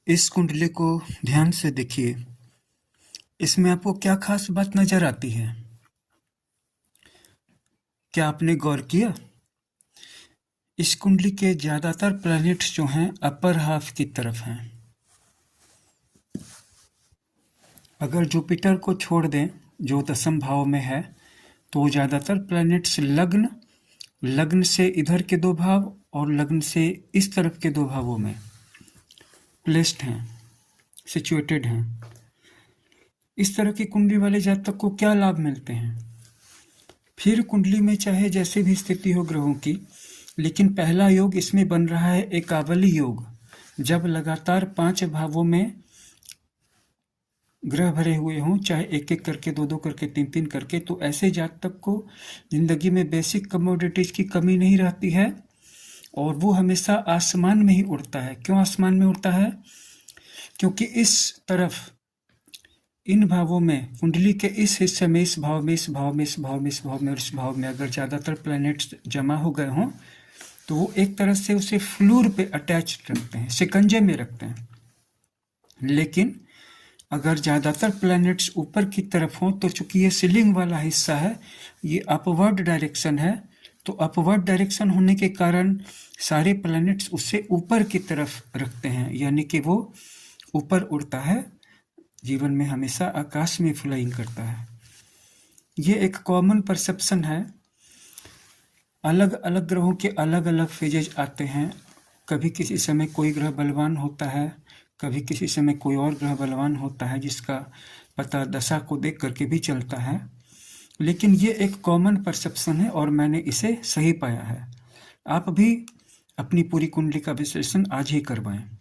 इस कुंडली को ध्यान से देखिए। इसमें आपको क्या खास बात नजर आती है? क्या आपने गौर किया? इस कुंडली के ज्यादातर प्लैनेट्स जो हैं अपर हाफ की तरफ हैं। अगर जुपिटर को छोड़ दें जो दसम भाव में है, तो ज्यादातर प्लैनेट्स लग्न से इधर के दो भाव और लग्न से इस तरफ के दो भावों में प्लेस्ड हैं, सिचुएटेड हैं। इस तरह की कुंडली वाले जातक को क्या लाभ मिलते हैं? फिर कुंडली में चाहे जैसे भी स्थिति हो ग्रहों की, लेकिन पहला योग इसमें बन रहा है एकावली योग। जब लगातार 5 भावों में ग्रह भरे हुए हों, चाहे एक एक करके, दो दो करके, तीन तीन करके, तो ऐसे जातक को जिंदगी में बेसिक कमोडिटीज की कमी नहीं रहती है और वो हमेशा आसमान में ही उड़ता है। क्यों आसमान में उड़ता है? क्योंकि इस तरफ इन भावों में, कुंडली के इस हिस्से में, इस भाव में, इस भाव में, इस भाव में, इस भाव में और इस भाव में अगर ज्यादातर प्लैनेट्स जमा हो गए हों, तो वो एक तरह से उसे फ्लूर पे अटैच रखते हैं, शिकंजे में रखते हैं। लेकिन अगर ज्यादातर प्लैनेट्स ऊपर की तरफ हों, तो चूंकि ये सीलिंग वाला हिस्सा है, ये अपवर्ड डायरेक्शन है, तो अपवर्ड डायरेक्शन होने के कारण सारे प्लैनेट्स उससे ऊपर की तरफ रखते हैं, यानी कि वो ऊपर उड़ता है, जीवन में हमेशा आकाश में फ्लाइंग करता है। ये एक कॉमन परसेप्शन है। अलग अलग ग्रहों के अलग अलग फेजेज आते हैं। कभी किसी समय कोई ग्रह बलवान होता है, कभी किसी समय कोई और ग्रह बलवान होता है, जिसका पता दशा को देख करके भी चलता है। लेकिन ये एक कॉमन परसेप्शन है और मैंने इसे सही पाया है। आप भी अपनी पूरी कुंडली का विश्लेषण आज ही करवाएं।